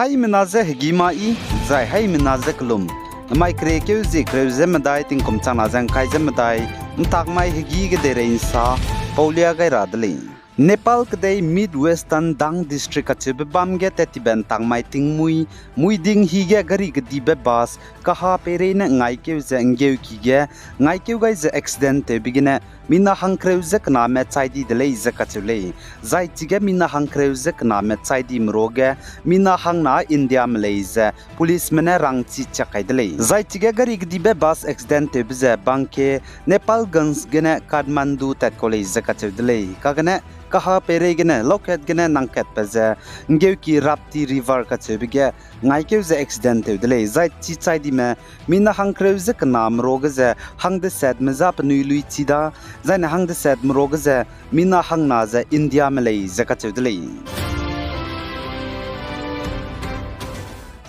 Hai menaze higimai zai hai menaze klum mai kreke zi kreze medai tingkum chana jang kai zemedai mtak mai higi ge dere insa paulia gai radli Nepal kedai Midwestern Dang District achebe bamge tetiben tangmai tingmui muiding hige gari gedi bebas kaha perena ngaike ze ngeu kige ngaike gai ze accident te bigine mina hangkreu ze kana me chaidi dele ze kachule zai chige mina hangkreu ze kana me chaidi mroge mina hangna India Malaysia police mena rangchi chakai dele zai chige gari gedi bebas accident te bize banke Nepal guns gene Kathmandu tat college ze kachudele kagane kaha peregene loket gene nangket peze ngeu ki rapti river ka chebige ngaikeu ze accident dele zai chi chai di me mina hangkreu ze kanam rog ze hang de set me zap nui lui chi da zai na hang de set mrog ze mina hang na ze India Malay ze ka chedele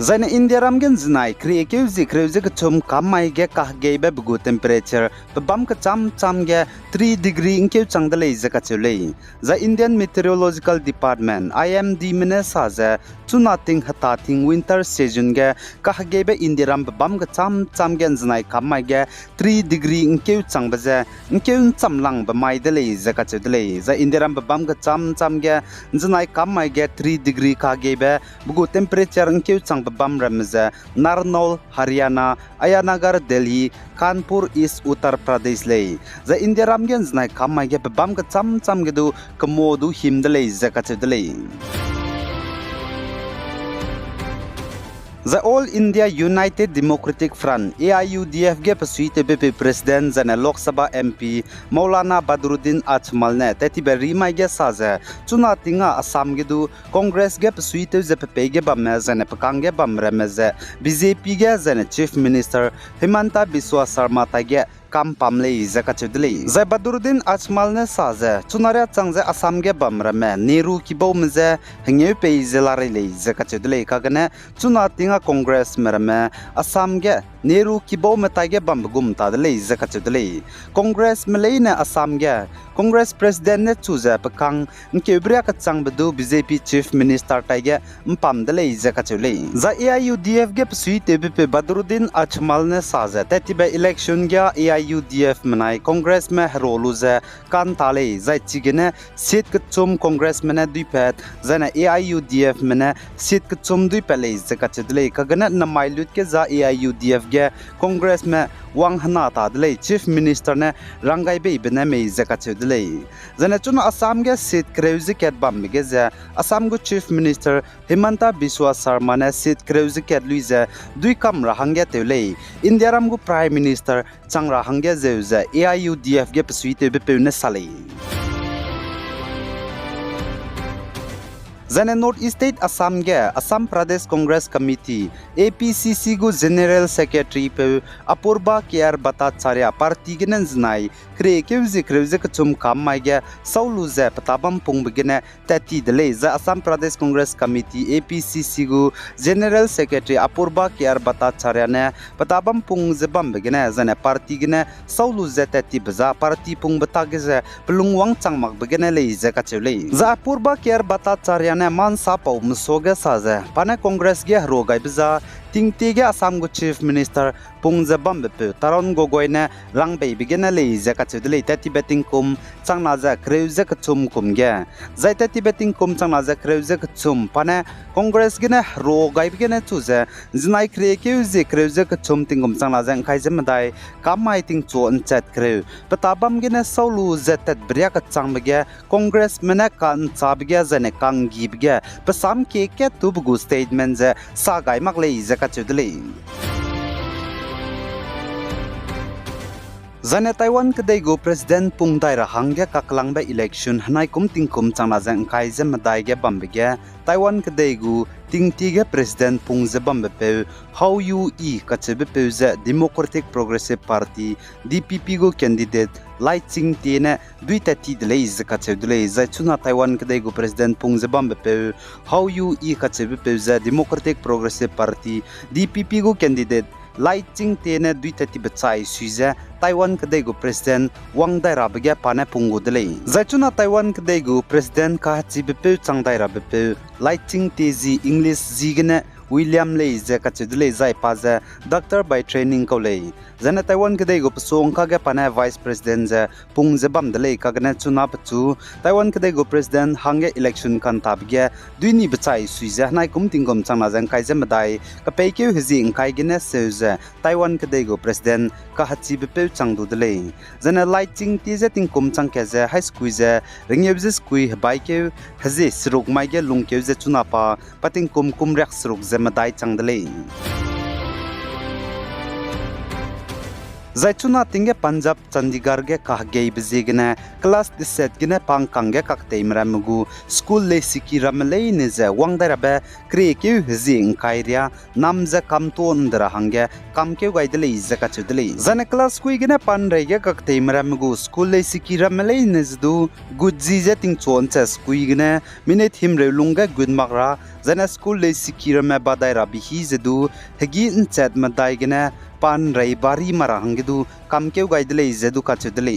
Zaina India ramgen znai kreke zi kreuze kchum kamai ge kah ge be bugu temperature bam ka cham ge 3 degree inke changdale ze ka chule za Indian Meteorological Department IMD mine sa za chunating hatating winter season ge kah ge be India ram bam ka cham gen znai kamai ge 3 degree inke changbaze inke chamlang ba mai dele ze ka chule za India ram bam ka cham ge znai kamai ge 3 degree ka ge be bugu temperature inke chang bam ramza Narnaul Haryana Ayanagar Delhi Kanpur East Uttar Pradesh le za India ramgen znai kamai ge bam ka cham ge du kmodu himdale zakachedele The All India United Democratic Front AIUDF ge pasuite BP President Zana Lok Sabha MP Maulana Badruddin Ajmal ne tetibe rimai ge saza chuna tinga Assam ge du Congress ge pasuite je PP ge bamme zane pakang ge bamreme ze BJP ge zane Chief Minister Himanta Biswa Sarma ta ge kam pamle zakachudli zai Badruddin Ajmal ne saza chunarya changje Assam ge bamrame Nehru ki bomze hengeu pe zelare le zakachudli kagane chuna tinga Congress merame Assam ge Nehru ki bomta ge bambgum ta le zakachudli Congress meleina Assam ge Congress President ne chuza pakang nkebria ka changbedu BJP Chief Minister ta ge mpam de le zakachuli za AIUDF ge psuite BP Badruddin Ajmal ne saza tetibe election ge AIUDF manai Congress me roluze kan tale za chigene sit kchum Congress mena duipet zana AIUDF mena sit kchum duipele zakachudle kagana namailut ke za AIUDF ge Congress me wang hana ta dele Chief Minister ne rangai be bena me zakachudle zana chuna Assam ge sit kreuzi ket bam ge za Assam go Chief Minister Himanta Biswa Sarma ne sit kreuzi ket luize dui kam rahangya tele India ram go Prime Minister changra hangya zeuza AIUDF ge psuite be pe ne sale Zane North East State Assam ge Assam Pradesh Congress Committee APCC go General Secretary pe Apurba Kiar Bhattacharya party genen znai kreuze kchum kamai ge sauluze patabam pung begene tati dele za Assam Pradesh Congress Committee APCC go General Secretary Apurba Kiar Bhattacharya ne patabam pung zebam begene zane party gene sauluze tati baza party pung batageze pelungwang changmak begene le ze kachule za Apurba Kiar Bhattacharya man sapau musoga saza pane Congress ge rogai biza tingti ge Assam go Chief Minister pungza bambe taron gogoi ne rangbei bigena le zakachudle tati betting kum changna za kreuze kchum kum ge zai tati betting kum changna za kreuze kchum pane Congress ge ne rogai bigena chuze znai kreuze kchum tingum changna za khai zemdai kamai ting chu anchat kreu patabam ge ne saulu zetat bria ka changbege Congress mena kan chabge zane kang gibge pasam ke tubugu statement ze sagai magle zakachudle Zane Taiwan kedai go President Pungdai rahangya kaklang ba election hanai kum tingkum changna jang kai zemadai ge bambege Taiwan kedai go tingti ge President Pungze bambe how you kachebe ze Democratic Progressive Party DPP go candidate Lai Ching Tiene duita ti dele zakachudle za chuna Taiwan kedai go President Pungze bambe how you kachebe ze Democratic Progressive Party DPP go candidate Lai Ching Tiene duita ti bachai suiza Taiwan kadegu President Wang Daira bege pane pungu dele zaituna Taiwan kadegu President ka chi bepe changdaira bepe lighting tezi English zigene William Lei ze kachidule zai paza doctor by training ko lei zana Taiwan kadegu psong ka ge pane vice president ze pung ze bam dele ka gna chuna pchu Taiwan kadegu president hange election kan tabge duini bchai suiza nai kum tingom changna jang kai ze madai ka peike hizing kai gene seuze Taiwan kadegu president ka hachi bepe changdu dele zana lighting ti ze ting kum chang ke ze high school ze ringyebze squi baike hazi sruk mai ge lungke ze chuna pa pating kum rak sruk ze madai changdale zaituna tinge Punjab Chandigarh ge kahge bizigna class 17 gine pangkange kakte mramugu school le sikiram le nize wangdara be kreke hizing kairia namza kamton dra hange kamke gaidle izaka chudle zane class kui gine panrege kakte mramugu school le sikiram le nizdu gudji je ting choncha skui gine minute himre lunga gudmagra zane school le sikiram badaira bihi zedu hegi inchat madai gine pan rai bari marahangidu kamkeu gaidle zedu kachudle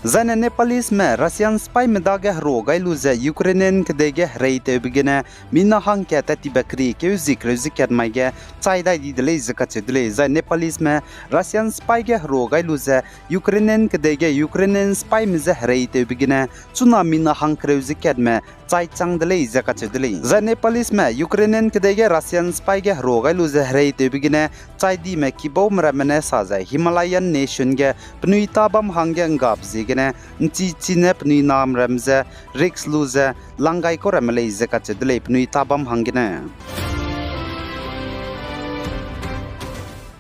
zane Nepalese में Russian spy में दागे रोगाई लुज़े Ukrainian के देगे रेते बिगने मिना हंग क्या तती बकरी के जिक्र माइगे चाइदा दिले जकचे दिले zane Nepalese में Russian spy के रोगाई लुज़े Ukrainian के देगे Ukrainian spy में जे रेते बिगने चुना मिना हंग करे जिक्र में चाइ चंग दिले जकचे दिले zane Nepalese में Ukrainian के देगे Russian spy के रोगाई लुज़े रेते बिगने चाइदी में किबो मरमने साजा Himalayan nation के पनुइता बम हंगे gap जिगे nci cinep ni nam ramze Rex luze langai ko ramle zeka chedle pnui tabam hangine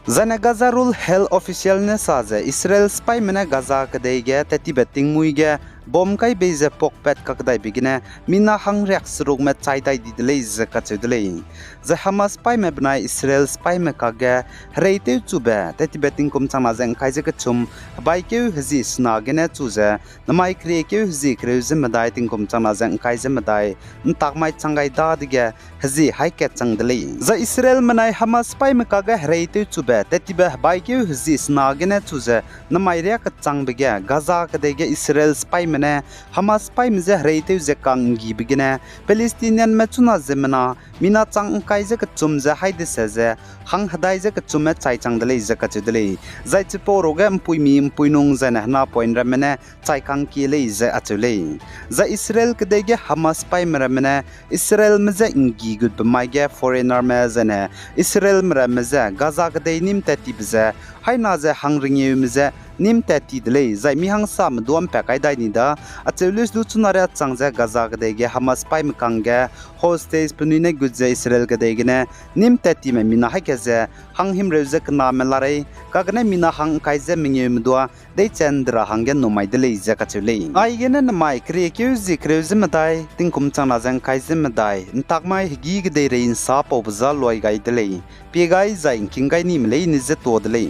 zane Gaza rule hell official ne saze Israel spy mena Gaza kadege teti betting muige bom kai beze pokpet kakdai bigine mina hang reaks rog me chaidai didle zeka chedle ze Hamas spy me bnai Israel spy me kage reite chube teti betting kum chama zeng kai je kachum baike hzi sna gene chuze namai kre ke hzi kre zimdai ting kum chama zeng kai zimdai ntak mai changai da dige hzi hai ke changdle ze Israel manai Hamas spy me kage reite chube teti be baike hzi sna gene chuze namai re ka changbege Gaza kadege Israel spy mene Hamas spy me ze reite ze kangi bigine Palestinian me chuna zemna mina chang kai je ka chum ze haide se ze hang hadai je ka chume chai changdle ze ka chudle zai chipo rogam puimi puinung zana na point ramene chai kang ki le ze achule za Israel kadege Hamas spy mramene Israel me ze ingi good bmaige foreigner me zane Israel mrameze Gaza kadei nim tati bze haina ze hang ringi me ze nim tati dle zai mi hang sam duam pakai dai ni da achelis du chunare changja Gaza kadege Hamas spy mkange hostage punine gudze Israel kadege ne nim tati me mina hakeze hang him reze kana melare kagne mina hang kaize mingem dua de chandra hangen no mai dele ze kachule ai gene na mai kre ke zikre zimdai tingkum chana jang kaize medai ntak mai gi gde rein sa pobza loi gai dele pe gai zain king gai nim le ni ze to dele